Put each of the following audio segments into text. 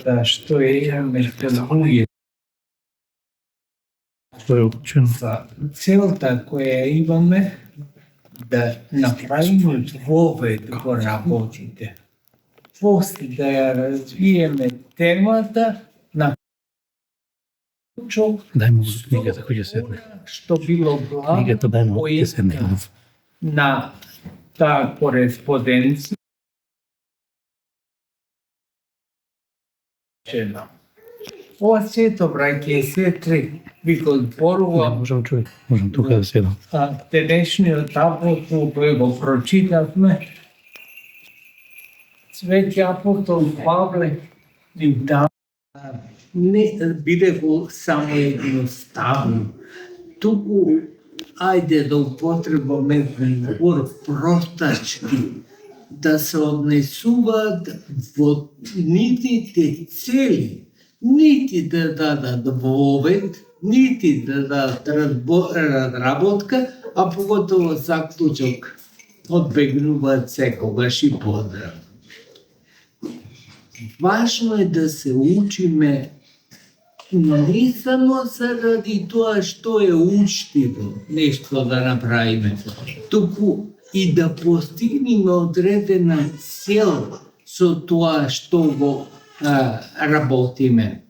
da što je metodologija što je učeno. Целта која имаме да направиме вове да го работите. После да ја развиеме темата на Дай му книгата која седне. што било Книгата дай му ќе седне. на таа кореспонденција. Ова сето, браќе, се три. Ви го зборувам. Можам човек, можам тука да седам. Денешниот апостол кој го прочитавме, Свети апостол Павле ни дава не биде го само едноставно, туку ајде да употребаме збор простачки, да се однесуваат во нитите цели, нити да дадат вовед, нити да дадат разработка, а поготово заклучок одбегнуваат секогаш и поздрав. Важно е да се учиме не само заради тоа што е учтиво нешто да направиме, туку и да постигнеме одредена цел со тоа што го работиме.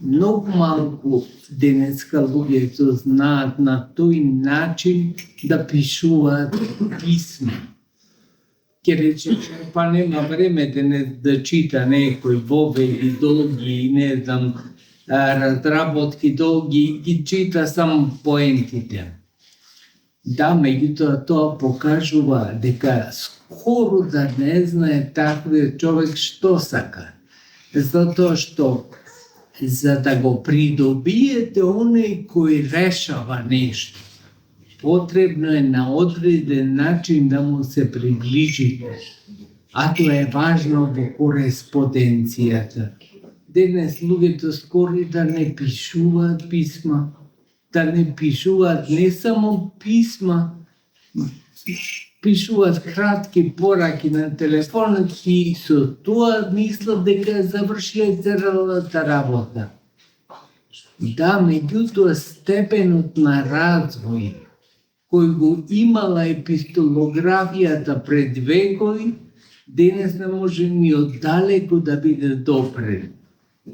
Многу малку денеска луѓето знаат на тој начин да пишуваат писма. Ке рече, па нема време денес да чита некој воведи долги, не знам, разработки долги, ги чита само поентите. Да, меѓутоа тоа покажува дека скоро да не знае таквиот човек што сака. Затоа што за да го придобиете оној кој решава нешто, потребно е на одреден начин да му се приближите. А тоа е важно во кореспонденцијата. Денес луѓето скоро да не пишуваат писма, да не пишуваат не само писма, пишуваат кратки пораки на телефонот и со тоа мислат дека завршиле целата работа. Да, меѓутоа степенот на развој кој го имала епистолографијата пред векови, денес не може ни оддалеку да биде допрен.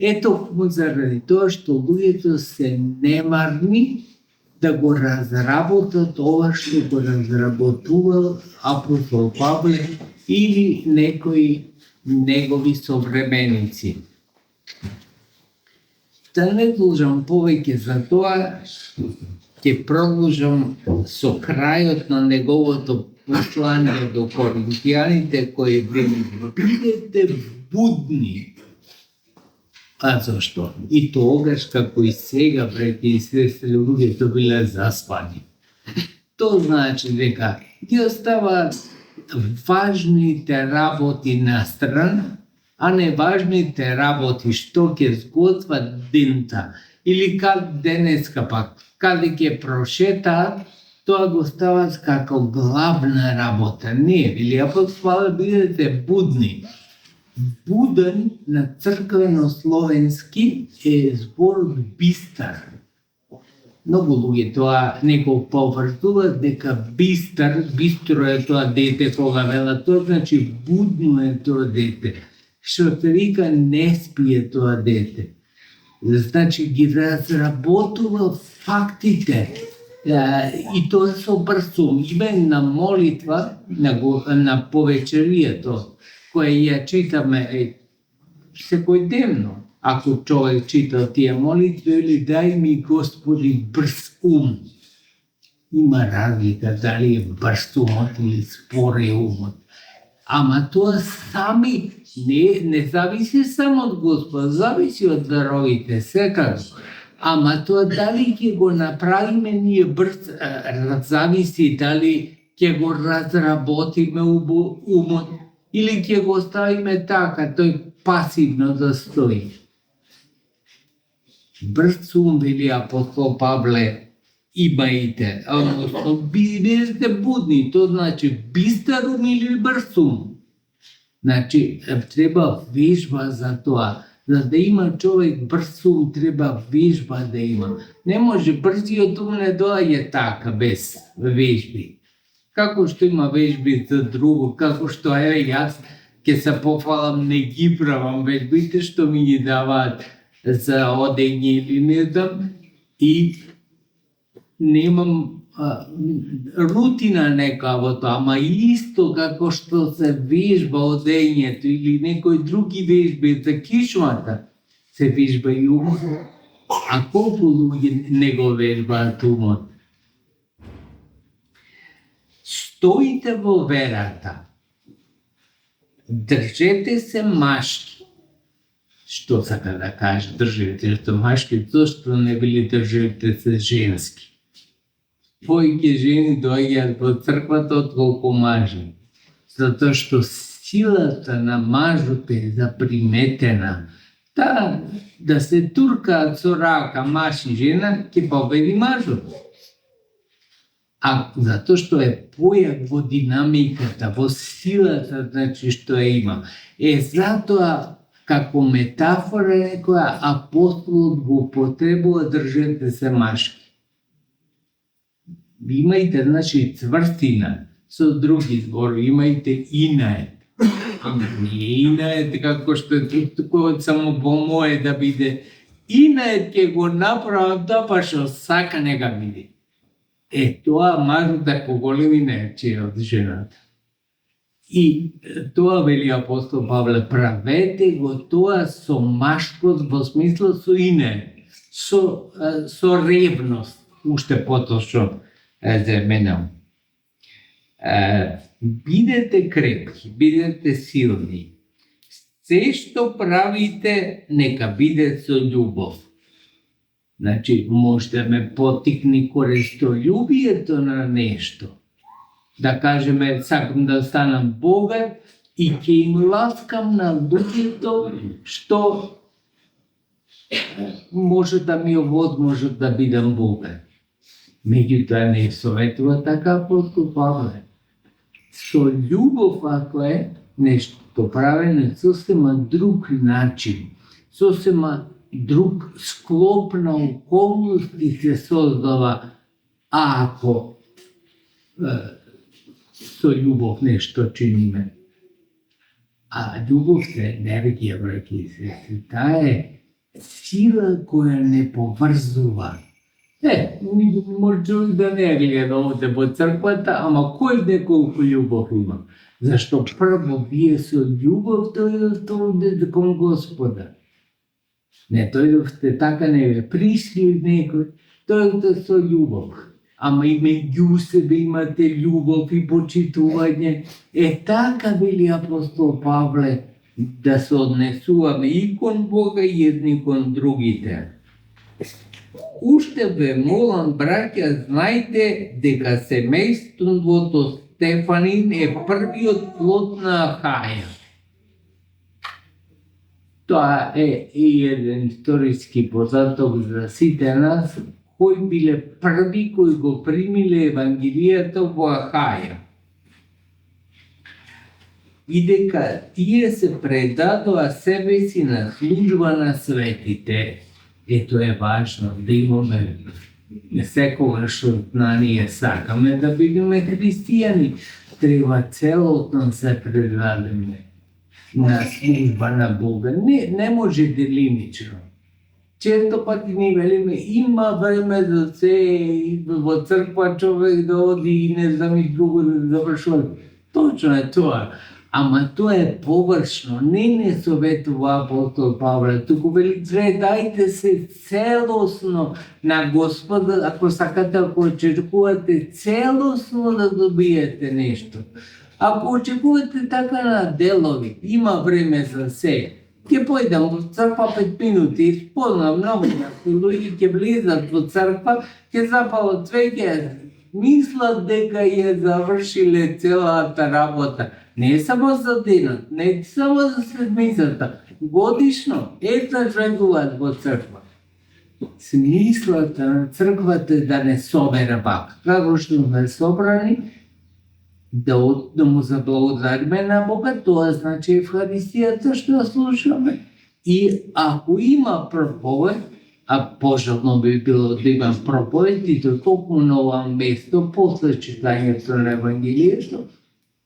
Ето заради тоа што луѓето се немарни да го разработат ова што го разработувал апостол Павле или некои негови современици. Да не должам повеќе за тоа, ќе продолжам со крајот на неговото послание до коринтијаните кој вели: бидете будни. А зашто? И тогаш, како и сега, браќи и сестри, луѓето биле заспани. Тоа значи дека ги оставаат важните работи на страна, а не важните работи што ќе зготват дента или как денеска пак, каде ќе прошетаат, тоа го стават како главна работа. Не, вели апостол, бидете будни. Буден на црквено-словенски е зборот бистар. Многу луѓе тоа не го поврзуваат дека бистро е тоа дете кога велат, тоа значи будно е тоа дете. Што се вика, не спие тоа дете. Значи ги разработува фактите и тоа со брзум. Имена молитва на повечерието, која ја читаме секојдневно. Ако човек чита тие молитви, или дај ми Господи брз ум. Има разлика дали е брз умот или спор е умот. Ама тоа сами не зависи само од Господ, зависи од веровите, секако. Ама тоа дали ќе го направиме ние брз, зависи дали ќе го разработиме умот или ќе го ставиме така, тој пасивно да стои. Брз ум, вели апостол Павле, имајте, бидете будни, тоа значи бистар ум или брз ум. Значи, треба вежба за тоа. За да има човек брз ум, треба вежба да има. Не може брзиот ум не доаѓа така без вежби. Како што има вежби за друго, како што јас ќе се пофалам, не ги правам вежбите што ми ги даваат за одење или не знам, и немам рутина нека во тоа, ама исто како што се вежба одењето или некои други вежби за кишмата, се вежба и умот. А колку луѓе не го вежбаат умот? Стоите во верата. Држете се машки. Што сака да каже држете се машки, зашто не били држете се женски? Повеќе жени доаѓаат во црквата отколку мажи. Затоа што силата на мажот е заприметена. Да се туркаат со рака маж и жена, ќе победи мажот. А затоа што е појак во динамиката, во силата, значи што ја има. Затоа како метафора некоја апостолот го употребува држете се машки. Имајте, значи, цврстина, со други зборови, имајте инает. Не инает како што е тук само по мое да биде. Инает ќе го направам тоа, па што сака нека биде. Тоа мажот е поголем инајче од жената. И тоа вели апостол Павле, правете го тоа со машкост, во смисла со инает, со ревност, уште поточно заменам. Бидете крепки, бидете силни. Се што правите, нека биде со љубов. Значи, може да ме потикни користолюбието на нешто. Да кажеме, сакам да станам богат и ќе им ласкам на луѓето што може да ми овозможат да бидам богат. Меѓутоа не советува така апостол Павле. Со љубов, ако е нешто правене, сосема друг начин, сосема друг склоп на околности се создава, ако со љубов нешто чиниме. А љубов е енергија, браќи се. Таа е сила која не поврзува. Може човек да не гледа овде во црквата, ама кој неколку љубов има? Зашто прво вие со љубов дојдовте кон Господа. Не дојдовте така, не ве пришли некој, дојдовте со љубов. Ама и меѓу себе имате љубов и почитување. Така вели апостол Павле, да се однесуваме и кон Бога и едни кон другите. Уште ве молам, браќа, знајте дека семејството Стефанин е првиот плод на Ахаја. Тоа е и еден историски податок за сите нас, кои биле први кои го примиле Евангелијата во Ахаја. И дека тие се предадоа себе си на служба на светите. Ето е важно да имаме секогаш на ние сакаме да бидеме христијани. Треба целосно се предадеме на служба на Бога. Не може делимично. Често пати ни велиме, има време за се, во црква човек да оди и не знам и друго да завршува. Точно е тоа. Ама тоа е површно, не советува апостол Павле, туку вели, дајте се целосно на Господа, ако сакате, ако очекувате целосно да добиете нешто. Ако очекувате така на делови, има време за се. Ќе појдам во црква 5 минути и спознам многу луѓе ќе влезат во црква, ќе запалат свеќе, мислат дека ја завршиле целата работа. Не само за денот, не само за седмицата, годишно, влегуваат во црква. Смислата на црквата е да не собере пак. Како што сме собрани, да му заблагодариме на Бога, тоа значи Евхаристијата што слушаме. И ако има проповед, а пожелно би било да има проповед, и то токму на ова место, после читањето на Евангелието,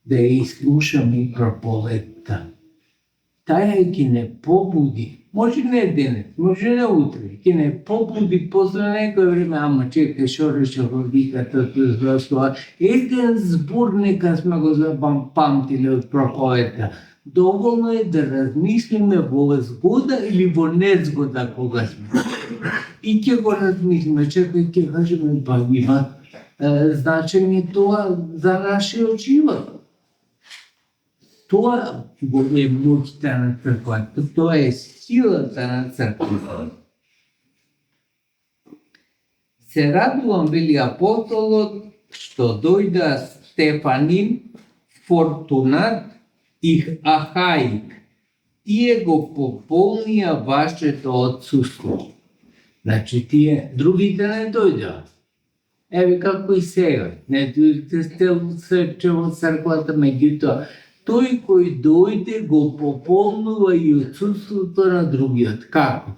да ја изслушаме и проповедта. Таја ќе не побуди, може не денес, може не утре, ќе не побуди после некој време, ама чекај, шо рече логиката, тоа. Еден збор нека сме го запамтиле од проповедта. Доволно е да размислиме во згода или во незгода кога сме. И ќе го размислиме, чекај, ќе кажеме, па има значење тоа за нашиот живот. Тоа е моќта на црквата, тоа е силата на црквата. Се радувам, вели апостолот, што дојда Стефанин, Фортунат и Ахаик. Тие го пополнија вашето отсуство. Значи, тие другите не дојдеа. Еве како и сега. Не дојдете се во црквата, меѓутоа, тој кој дојде го пополнува и отсутството на другиот. Како?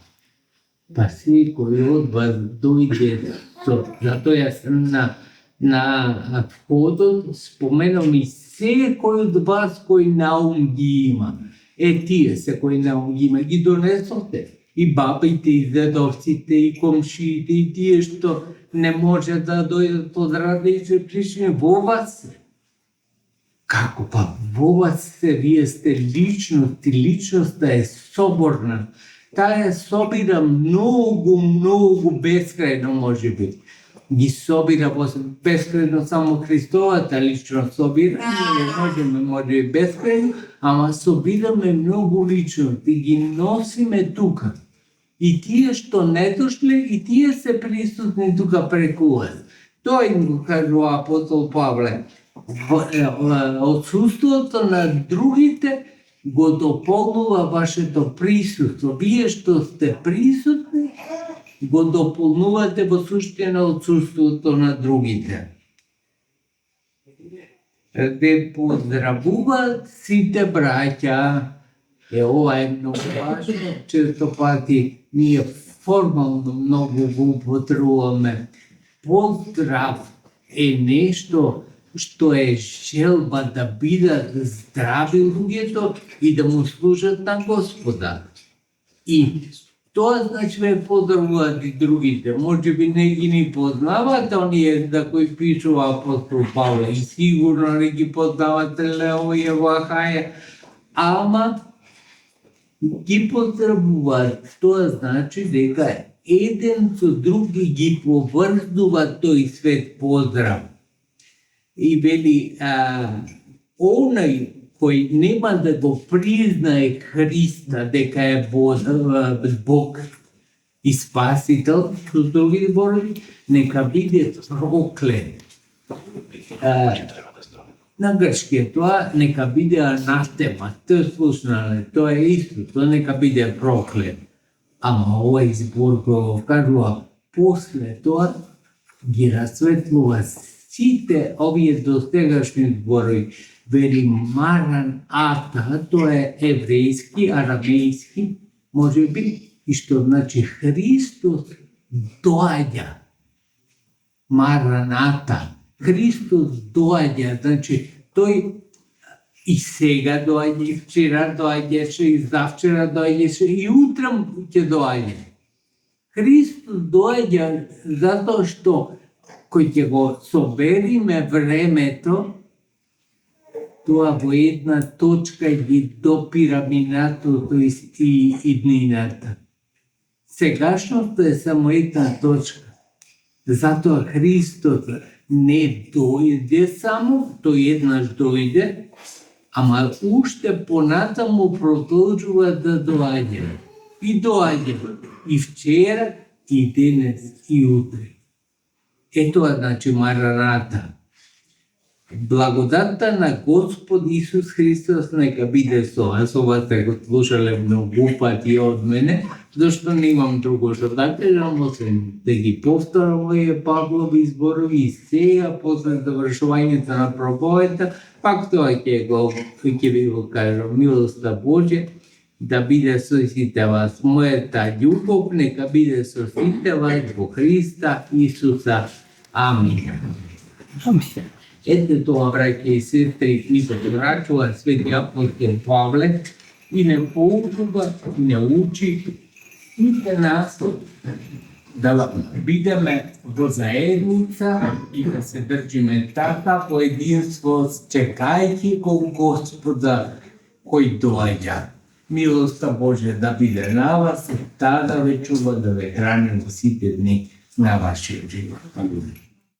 Па секој од вас дојде, затоа јас на входот споменам и секој од вас кој наум ги има. Тие секој наум ги има, ги донесовте. И бабите, и дедовците, и комшиите, и тие што не може да дојдат под различни причини, во вас се. Како па во вас се, вие сте личност и личноста е соборна. Таа собира многу бескрајно може би. Ги собира бескрајно само Христовата личност собира, не може и бескрајно, ама собираме многу личности и ги носиме тука. И тие што не дошле, и тие се присутни тука преку вас. Тој им го кажува апостол Павле. Отсутството на другите го дополнува вашето присуство. Вие што сте присутни, го дополнувате во суштина отсутството на другите. Де поздравуваат сите браќа. Ова е многу важно, често пати ние формално многу го употребуваме. Поздрав е нешто што е желба да бидат здрави луѓето и да му служат на Господа. И тоа значи ме поздравуваат и другите. Може би не ги ни познават оние за кои пишува апостол Павле и сигурно не ги познават овие во Ахаја, ама ги поздравуваат. Тоа значи дека еден со други ги поврзува тој свет поздрав. И вели, онај кој нема да го признае Христа дека е Бог и Спасител, со други зборови, нека биде проклет. На грчки е тоа, нека биде анатема, тоа слушнале, тоа е исто, тоа нека биде проклет. Ама овој збор го кажува, после тоа ги расветлува сите овие достегашни зборови. Вели Маран Ата, тоа е еврејски, арамејски, може би, и што значи Христос доаѓа. Мараната. Христос доаѓа, значи тој и сега доаѓа, и вчера доаѓаше, и завчера доаѓаше, и утре ќе доаѓа. Христос доаѓа затоа што кој ќе го собериме времето, тоа во една точка ги допира минатото и иднината. Сегашното е само една точка. Затоа Христос не дојде само, тој еднаш дојде, ама уште понатаму продолжува да доаѓа. И доаѓа и вчера, и денес, и утре. Тоа значи Мараната. Благодатта на Господ Исус Христос нека биде со вас. Ова сте го слушале многу пати од мене, зашто немам друго што да кажам, освен да ги повторам овие Павлови зборови и сега после завршувањето на проповедта, пак тоа ќе ви го кажам, милоста Божја да биде со сите вас. Мојата љубов нека биде со сите вас во Христа Исуса. Амин. Амин. Ете тоа, браќа и сестри, ни се врачува свети апостол Павле и не поучува, не учи сите нас да бидеме во заедница и да се држиме така во единство, чекајќи кога Господа кој доаѓа. Милоста Божја да биде на вас, таа да ве чува, да ве храни во сите дни на вашиот живот.